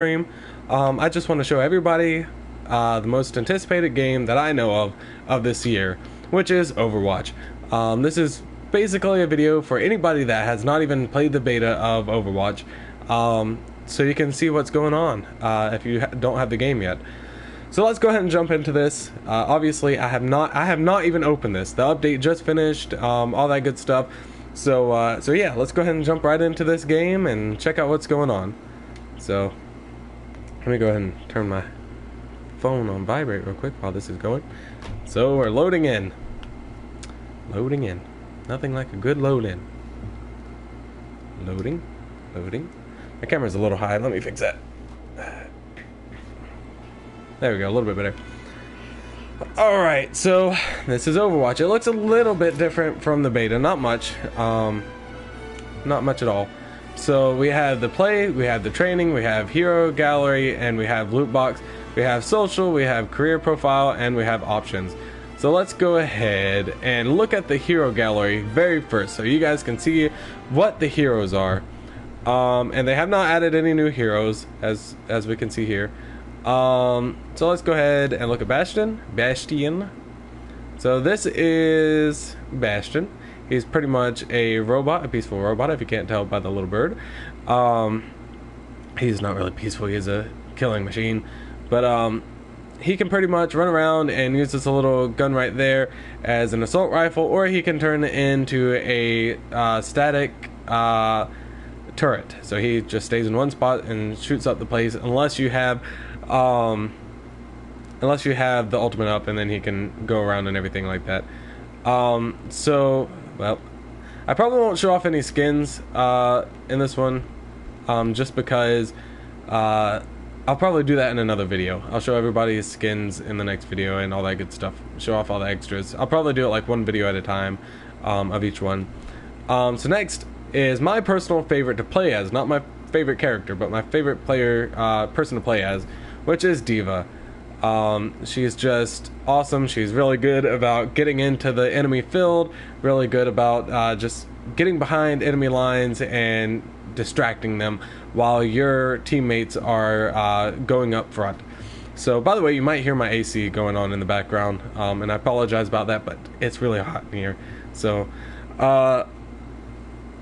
stream. I just want to show everybody the most anticipated game that I know of this year, which is Overwatch. This is basically a video for anybody that has not even played the beta of Overwatch, so you can see what's going on if you don't have the game yet. So let's go ahead and jump into this. Obviously, I have not even opened this. The update just finished, all that good stuff. So yeah, let's go ahead and jump right into this game and check out what's going on. So let me go ahead and turn my phone on vibrate real quick while this is going. So we're loading in. Loading in. Nothing like a good load in. Loading. Loading. My camera's a little high. Let me fix that. There we go. A little bit better. Alright, so this is Overwatch. It looks a little bit different from the beta. Not much. Not much at all. So we have the play, we have the training, we have hero gallery, and we have loot box. We have social, we have career profile, and we have options. So let's go ahead and look at the hero gallery very first, so you guys can see what the heroes are. And they have not added any new heroes, as we can see here. So let's go ahead and look at Bastion. So this is Bastion. He's pretty much a robot, a peaceful robot, if you can't tell by the little bird. He's not really peaceful, he's a killing machine. But he can pretty much run around and use this little gun right there as an assault rifle, or he can turn it into a static turret. So he just stays in one spot and shoots up the place unless you have the ultimate up, and then he can go around and everything like that. Well, I probably won't show off any skins in this one, just because I'll probably do that in another video. I'll show everybody's skins in the next video and all that good stuff. Show off all the extras. I'll probably do it like one video at a time of each one. So next is my personal favorite to play as. Not my favorite character, but my favorite person to play as, which is D.Va. She's just awesome. She's really good about getting into the enemy field, really good about just getting behind enemy lines and distracting them while your teammates are going up front. So by the way, you might hear my AC going on in the background, and I apologize about that, but it's really hot in here. So I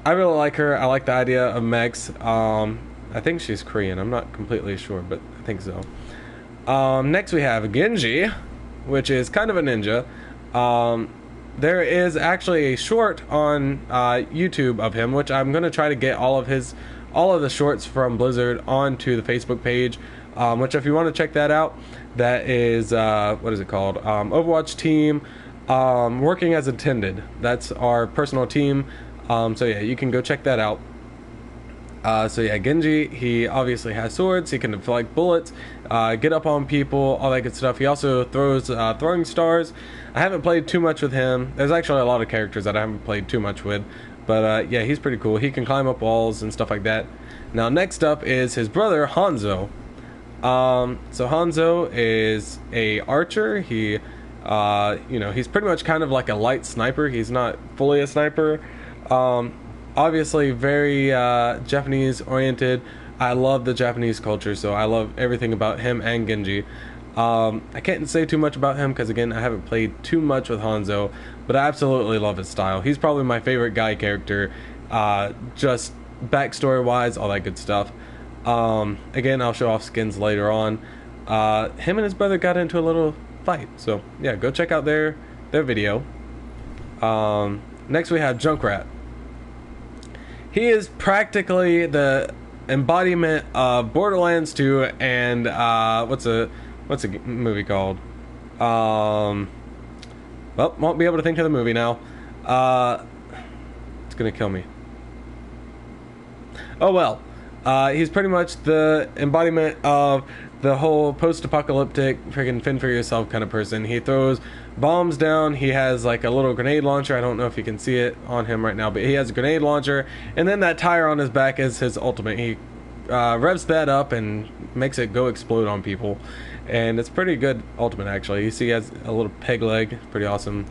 really like her. I like the idea of mechs. I think she's Korean. I'm not completely sure, but I think so. Next we have Genji, which is kind of a ninja. There is actually a short on YouTube of him, which I'm going to try to get all of the shorts from Blizzard onto the Facebook page, which if you want to check that out, that is, what is it called? Overwatch team, working as intended. That's our personal team. So yeah, you can go check that out. So yeah, Genji, he obviously has swords, he can deflect bullets, get up on people, all that good stuff. He also throws throwing stars. I haven't played too much with him. There's actually a lot of characters that I haven't played too much with. But yeah, he's pretty cool. He can climb up walls and stuff like that. Now next up is his brother, Hanzo. So Hanzo is a archer. He, you know, he's pretty much kind of like a light sniper. He's not fully a sniper. Obviously very Japanese oriented. I love the Japanese culture, so I love everything about him and Genji. I can't say too much about him because again, I haven't played too much with Hanzo, but I absolutely love his style. He's probably my favorite guy character, just backstory wise, all that good stuff. Again, I'll show off skins later on. Him and his brother got into a little fight, so yeah, go check out their video. Next we have Junkrat. He is practically the embodiment of Borderlands 2 and what's a movie called? Well, won't be able to think of the movie now. It's gonna kill me. Oh well. He's pretty much the embodiment of the whole post-apocalyptic friggin' fend for yourself kind of person. He throws bombs down. He has like a little grenade launcher. I don't know if you can see it on him right now, but he has a grenade launcher, and then that tire on his back is his ultimate. He revs that up and makes it go explode on people, and it's pretty good ultimate actually. You see he has a little peg leg. Pretty awesome.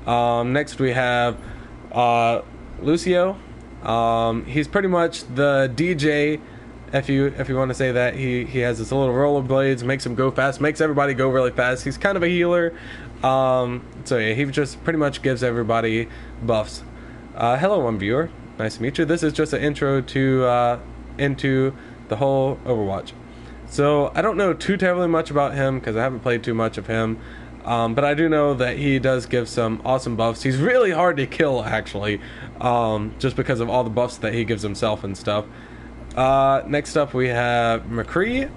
Next we have Lucio. He's pretty much the DJ if you want to say that. He has his little rollerblades, makes him go fast, makes everybody go really fast. He's kind of a healer. So yeah, he just pretty much gives everybody buffs. Hello, one viewer. Nice to meet you. This is just an intro to into the whole Overwatch. So I don't know too terribly much about him because I haven't played too much of him. But I do know that he does give some awesome buffs. He's really hard to kill, actually, just because of all the buffs that he gives himself and stuff. Next up, we have McCree.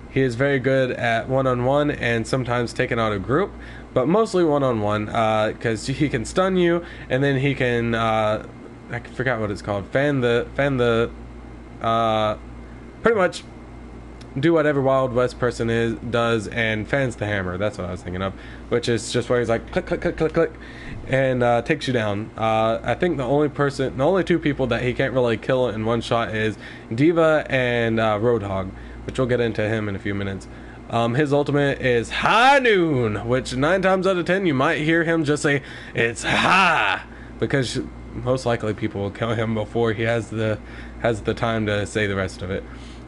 He is very good at one-on-one and sometimes taking out a group, but mostly one-on-one because he can stun you, and then he can, I forgot what it's called, pretty much do whatever Wild West person does and fans the hammer. That's what I was thinking of, which is just where he's like click click click click click and takes you down. I think the only two people that he can't really kill in one shot is Diva and Roadhog, which we'll get into him in a few minutes. His ultimate is High Noon, which 9 times out of 10 you might hear him just say it's high, because most likely people will kill him before he has the time to say the rest of it.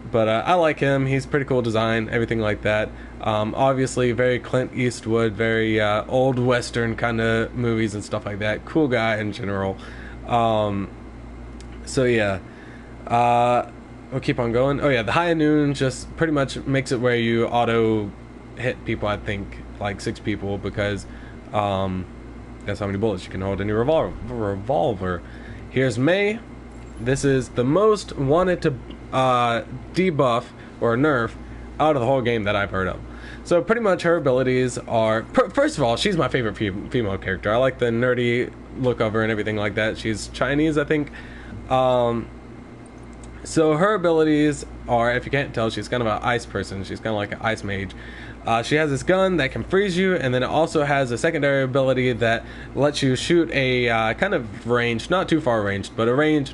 But I like him. He's pretty cool design, everything like that. Obviously very Clint Eastwood, very old Western kind of movies and stuff like that. Cool guy in general. So yeah, we'll keep on going. Oh yeah, the High Noon just pretty much makes it where you auto hit people, I think, like 6 people, because that's how many bullets you can hold in your revolver. Here's May. This is the most wanted to debuff or nerf out of the whole game that I've heard of. So pretty much her abilities are, first of all, she's my favorite female character. I like the nerdy look of her and everything like that. She's Chinese, I think. So her abilities are, if you can't tell, she's kind of an ice person. She's kind of like an ice mage. She has this gun that can freeze you, and then it also has a secondary ability that lets you shoot a kind of ranged, not too far ranged, but a ranged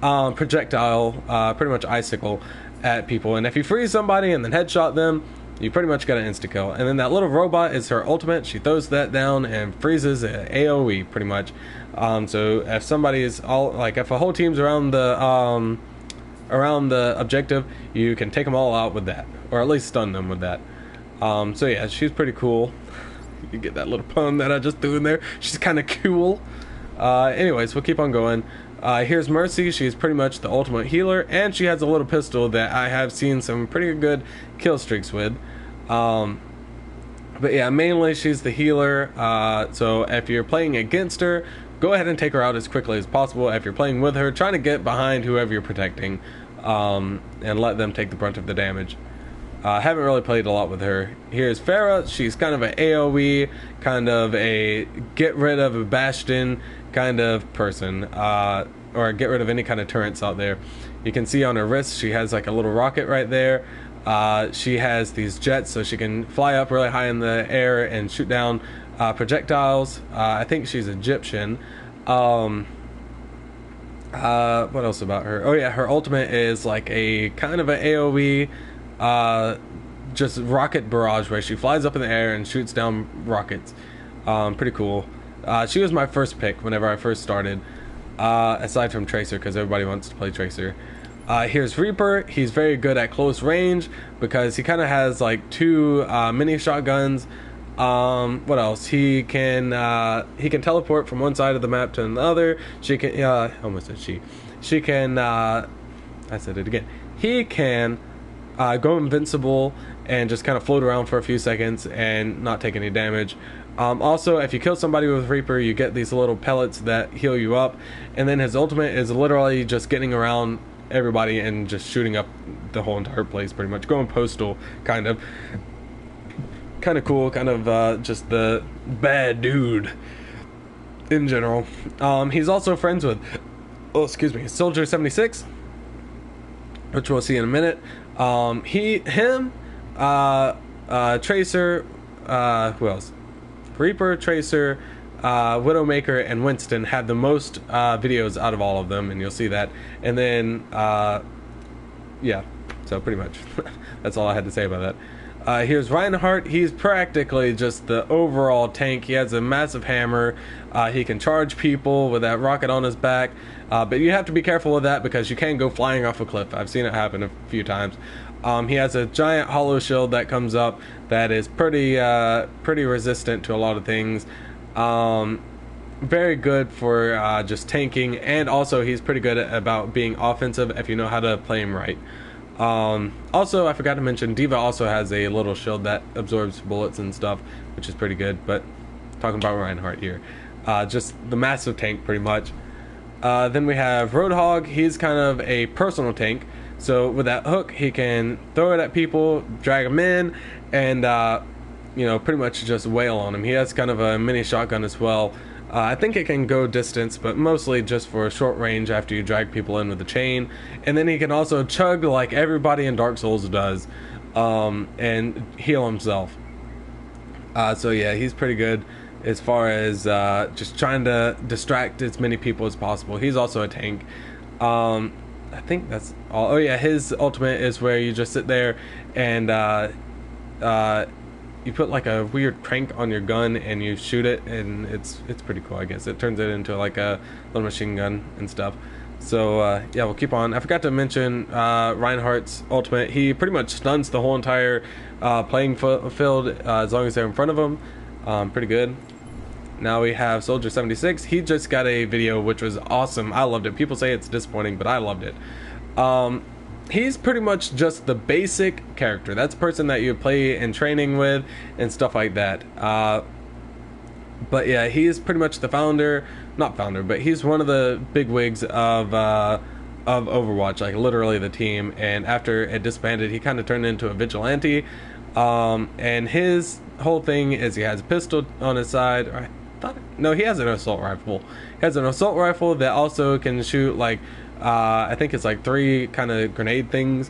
projectile, pretty much icicle, at people. And if you freeze somebody and then headshot them, you pretty much got an insta-kill. And then that little robot is her ultimate. She throws that down and freezes an AoE, pretty much. So if somebody's if a whole team's around the objective, you can take them all out with that, or at least stun them with that. So yeah, she's pretty cool. You get that little pun that I just threw in there. She's kind of cool. Anyways, we'll keep on going. Here's Mercy. She's pretty much the ultimate healer, and she has a little pistol that I have seen some pretty good kill streaks with. But yeah, mainly she's the healer. So if you're playing against her, go ahead and take her out as quickly as possible. If you're playing with her, trying to get behind whoever you're protecting, and let them take the brunt of the damage. I haven't really played a lot with her. Here's Farah. She's kind of an AoE, kind of a get rid of a bastion kind of person, or get rid of any kind of turrets out there. You can see on her wrist she has like a little rocket right there. She has these jets, so she can fly up really high in the air and shoot down projectiles. I think she's Egyptian. What else about her? Oh yeah, her ultimate is like a kind of an AoE, just rocket barrage, where she flies up in the air and shoots down rockets. Pretty cool. She was my first pick whenever I first started, aside from Tracer, because everybody wants to play Tracer. Here's Reaper. He's very good at close range because he kind of has like 2 mini shotguns. What else? He can teleport from one side of the map to another. She can almost said she. She can I said it again. He can go invincible and just kind of float around for a few seconds and not take any damage. Also, if you kill somebody with Reaper, you get these little pellets that heal you up, and then his ultimate is literally just getting around everybody and just shooting up the whole entire place, pretty much going postal, kind of cool, kind of just the bad dude in general. He's also friends with Soldier 76, which we'll see in a minute. Tracer, who else? Reaper, Tracer, Widowmaker, and Winston have the most videos out of all of them, and you'll see that. And then, yeah, so pretty much that's all I had to say about that. Here's Reinhardt. He's practically just the overall tank. He has a massive hammer. He can charge people with that rocket on his back. But you have to be careful with that because you can go flying off a cliff. I've seen it happen a few times. He has a giant hollow shield that comes up that is pretty resistant to a lot of things. Very good for just tanking, and also he's pretty good about being offensive if you know how to play him right. Also, I forgot to mention, D.Va also has a little shield that absorbs bullets and stuff, which is pretty good. But talking about Reinhardt here, just the massive tank pretty much. Then we have Roadhog. He's kind of a personal tank. So with that hook, he can throw it at people, drag them in, and you know, pretty much just wail on them. He has kind of a mini shotgun as well. I think it can go distance, but mostly just for a short range after you drag people in with the chain. And then he can also chug like everybody in Dark Souls does, and heal himself. So yeah, he's pretty good as far as just trying to distract as many people as possible. He's also a tank. I think that's all. Oh yeah, his ultimate is where you just sit there and you put like a weird crank on your gun and you shoot it, and it's pretty cool, I guess. It turns it into like a little machine gun and stuff. So yeah, we'll keep on. I forgot to mention Reinhardt's ultimate. He pretty much stuns the whole entire playing field as long as they're in front of him. Pretty good. Now we have Soldier 76. He just got a video which was awesome. I loved it. People say it's disappointing, but I loved it. He's pretty much just the basic character. That's a person that you play in training with and stuff like that. But yeah, he's pretty much the not founder, but he's one of the big wigs of OverWatch, like literally the team. And after it disbanded, he kind of turned into a vigilante. And his whole thing is he has a pistol on his side. No, he has an assault rifle. He has an assault rifle that also can shoot like I think it's like 3 kind of grenade things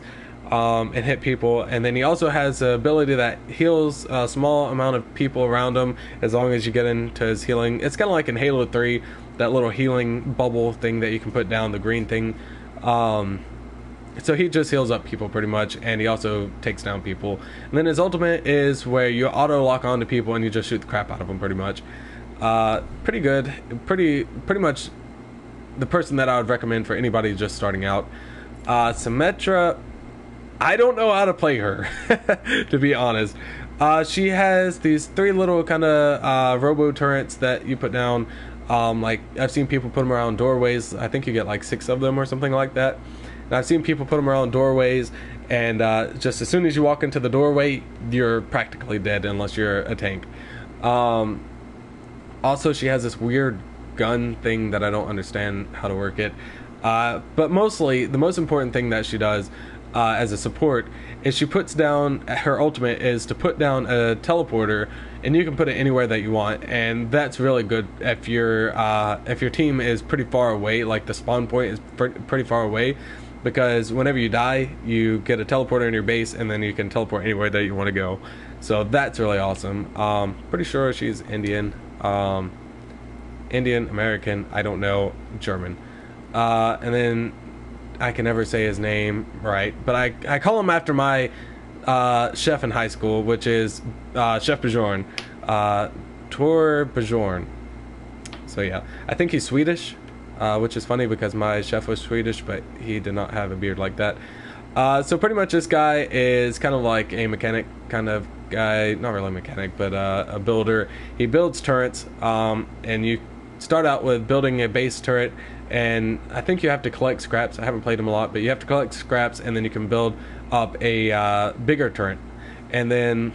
and hit people. And then he also has the ability that heals a small amount of people around him as long as you get into his healing. It's kind of like in Halo 3, that little healing bubble thing that you can put down, the green thing. So he just heals up people pretty much, and he also takes down people. And then his ultimate is where you auto lock onto people and you just shoot the crap out of them pretty much. Pretty good. Pretty much the person that I would recommend for anybody just starting out. Symmetra, I don't know how to play her, to be honest. She has these 3 little kind of robo turrets that you put down. Like I've seen people put them around doorways. I think you get like 6 of them or something like that. And I've seen people put them around doorways, and just as soon as you walk into the doorway, you're practically dead unless you're a tank. Also, she has this weird gun thing that I don't understand how to work it. But mostly, the most important thing that she does as a support is she puts down, her ultimate is to put down a teleporter, and you can put it anywhere that you want. And that's really good if your team is pretty far away, like the spawn point is pretty far away, because whenever you die, you get a teleporter in your base, and then you can teleport anywhere that you want to go. So that's really awesome. Pretty sure she's Indian. Indian, American, I don't know, German. And then I can never say his name right, but I call him after my chef in high school, which is Chef Bjorn. Tor Bjorn. So yeah, I think he's Swedish, which is funny because my chef was Swedish, but he did not have a beard like that. So pretty much this guy is kind of like a mechanic kind of guy, not really a mechanic, but a builder. He builds turrets, and you start out with building a base turret, and I think you have to collect scraps. I haven't played him a lot, but you have to collect scraps, and then you can build up a bigger turret. And then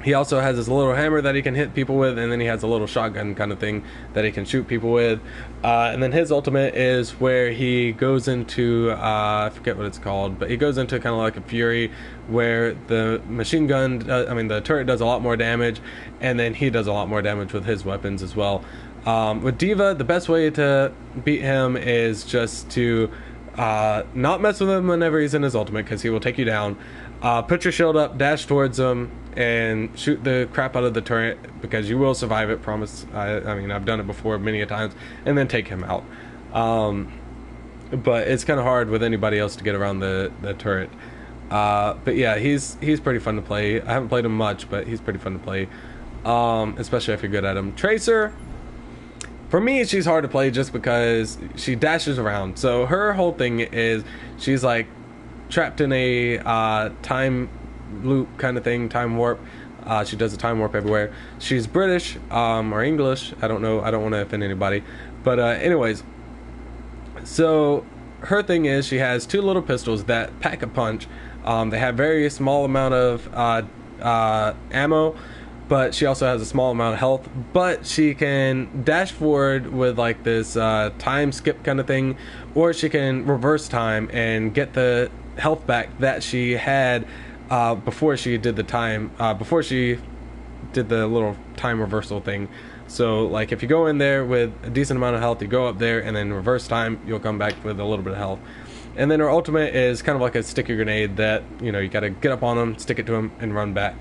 he also has this little hammer that he can hit people with, and then he has a little shotgun kind of thing that he can shoot people with. And then his ultimate is where he goes into, I forget what it's called, but he goes into kind of like a fury where the machine gun, the turret does a lot more damage, and then he does a lot more damage with his weapons as well. With D.Va, the best way to beat him is just to not mess with him whenever he's in his ultimate, because he will take you down. Put your shield up, dash towards him, and shoot the crap out of the turret, because you will survive it, promise. I mean, I've done it before many a times, and then take him out. But it's kind of hard with anybody else to get around the turret. But yeah, he's pretty fun to play. I haven't played him much, but he's pretty fun to play, especially if you're good at him. Tracer, for me, she's hard to play just because she dashes around. So her whole thing is she's like trapped in a time loop kind of thing, time warp. She does a time warp everywhere. She's British or English. I don't know. I don't want to offend anybody. But anyways, so her thing is she has two little pistols that pack a punch. They have very small amount of ammo, but she also has a small amount of health. But she can dash forward with like this time skip kind of thing, or she can reverse time and get the health back that she had before she did the time, before she did the little time reversal thing. So like if you go in there with a decent amount of health, you go up there and then reverse time, you'll come back with a little bit of health. And then her ultimate is kind of like a sticky grenade that, you know, you gotta get up on them, stick it to them, and run back.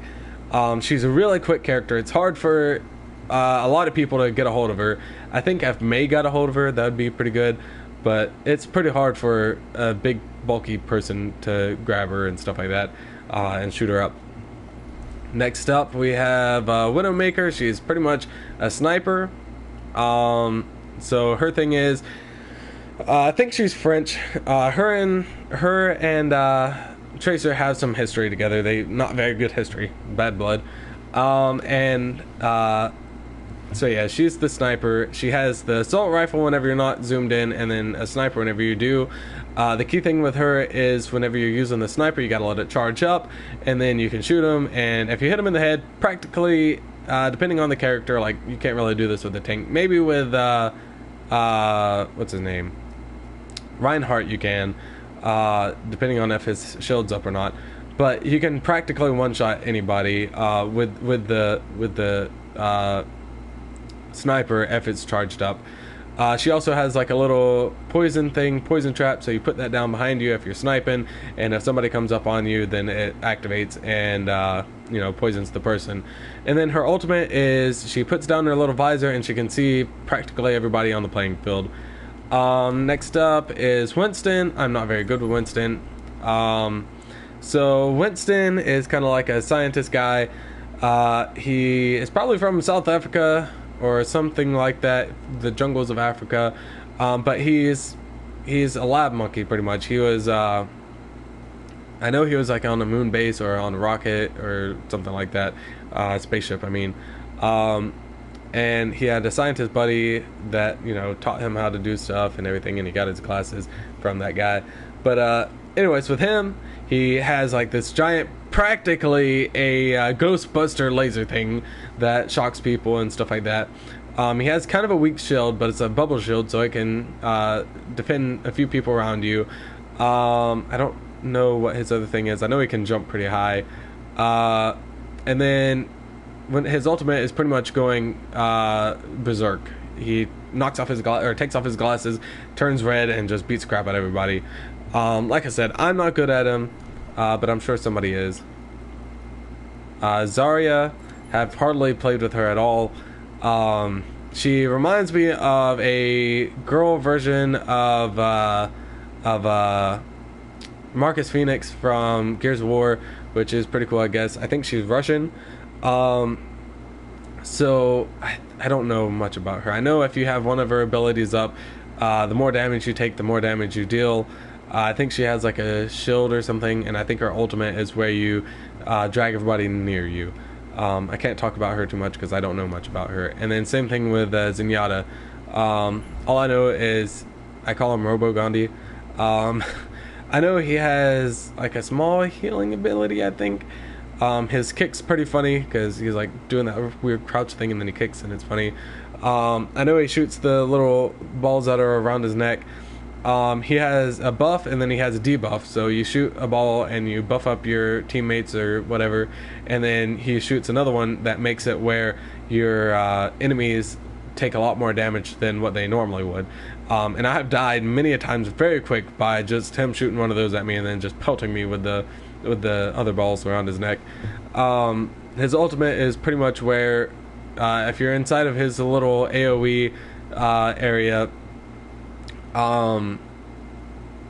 She's a really quick character. It's hard for a lot of people to get a hold of her. I think if May got a hold of her, that would be pretty good. But it's pretty hard for a big, bulky person to grab her and stuff like that and shoot her up. Next up, we have Widowmaker. She's pretty much a sniper. So her thing is, I think she's French. Her and Tracer have some history together. They not very good history, bad blood. So yeah, she's the sniper. She has the assault rifle whenever you're not zoomed in, and then a sniper whenever you do. The key thing with her is whenever you're using the sniper, you gotta let it charge up, and then you can shoot him. And if you hit him in the head, practically, depending on the character, like you can't really do this with the tank. Maybe with what's his name, Reinhardt, you can, depending on if his shield's up or not. But you can practically one-shot anybody with the sniper if it's charged up. She also has like a little poison trap, so you put that down behind you if you're sniping, and if somebody comes up on you, then it activates and you know, poisons the person. And then her ultimate is she puts down her little visor and she can see practically everybody on the playing field. Next up is Winston. I'm not very good with Winston. So Winston is kind of like a scientist guy. He is probably from South Africa or something like that, the jungles of Africa. But he's a lab monkey pretty much. He was I know he was like on a moon base or on a rocket or something like that, spaceship I mean. And he had a scientist buddy that, you know, taught him how to do stuff and everything, and he got his classes from that guy. But anyways, with him, he has like this giant, practically a Ghostbuster laser thing that shocks people and stuff like that. He has kind of a weak shield, but it's a bubble shield, so it can defend a few people around you. I don't know what his other thing is. I know he can jump pretty high. And then when his ultimate is pretty much going berserk. He knocks off his takes off his glasses, turns red, and just beats crap out of everybody. Like I said, I'm not good at him, but I'm sure somebody is. Zarya, have hardly played with her at all. She reminds me of a girl version of Marcus Phoenix from Gears of War, which is pretty cool, I guess. I think she's Russian. So I don't know much about her. I know if you have one of her abilities up, the more damage you take, the more damage you deal. I think she has like a shield or something, and I think her ultimate is where you drag everybody near you. I can't talk about her too much because I don't know much about her. And then same thing with Zenyatta. All I know is I call him Robo Gandhi. I know he has like a small healing ability, I think. His kick's pretty funny because he's like doing that weird crouch thing and then he kicks and it's funny. I know he shoots the little balls that are around his neck. He has a buff and then he has a debuff, so you shoot a ball and you buff up your teammates or whatever, and then he shoots another one that makes it where your enemies take a lot more damage than what they normally would. And I have died many a times very quick by just him shooting one of those at me and then just pelting me with the other balls around his neck. His ultimate is pretty much where if you're inside of his little AoE area,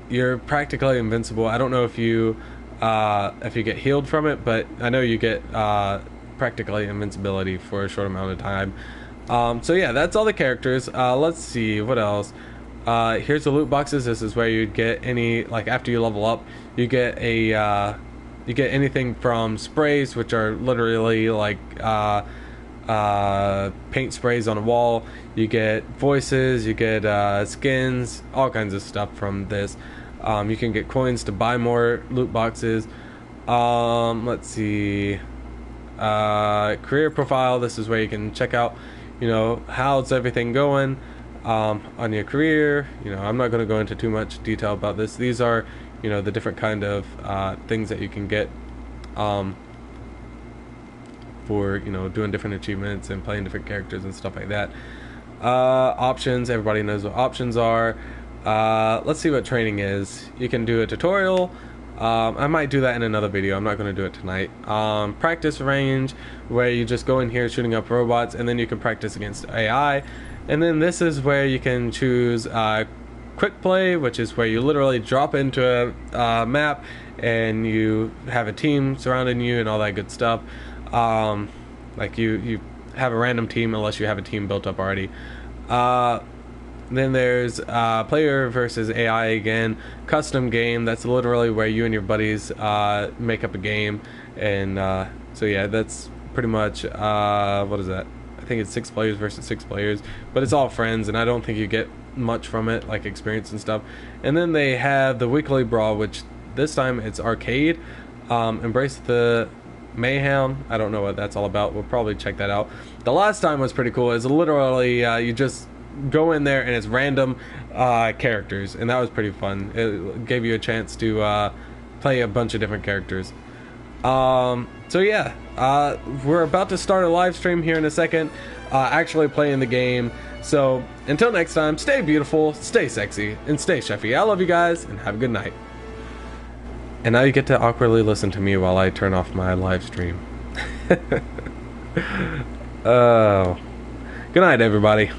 you're practically invincible. I don't know if you if you get healed from it, but I know you get practically invincibility for a short amount of time. So yeah, that's all the characters. Let's see what else. Here's the loot boxes. This is where you'd get any, like, after you level up, you get a you get anything from sprays, which are literally like paint sprays on a wall. You get voices, you get skins, all kinds of stuff from this. You can get coins to buy more loot boxes. Let's see. Career profile. This is where you can check out, you know, how's everything going on your career. You know, I'm not going to go into too much detail about this. These are, you know, the different kind of things that you can get for, you know, doing different achievements and playing different characters and stuff like that. Options. Everybody knows what options are. Let's see what training is. You can do a tutorial. I might do that in another video. I'm not going to do it tonight. Practice range, where you just go in here shooting up robots, and then you can practice against AI. And then this is where you can choose quick play, which is where you literally drop into a map and you have a team surrounding you and all that good stuff. Like you have a random team unless you have a team built up already. Then there's player versus AI again. Custom game, that's literally where you and your buddies make up a game. And so yeah, that's pretty much, what is that? I think it's 6 players versus 6 players. But it's all friends, and I don't think you get much from it, like experience and stuff. And then they have the weekly brawl, which this time it's arcade. Embrace the mayhem. I don't know what that's all about. We'll probably check that out. The last time was pretty cool. It's literally you just go in there and it's random characters, and that was pretty fun. It gave you a chance to play a bunch of different characters. So yeah, we're about to start a live stream here in a second, actually playing the game. So until next time, stay beautiful, stay sexy, and stay chefy. I love you guys, and have a good night. And now you get to awkwardly listen to me while I turn off my live stream. Oh, good night, everybody.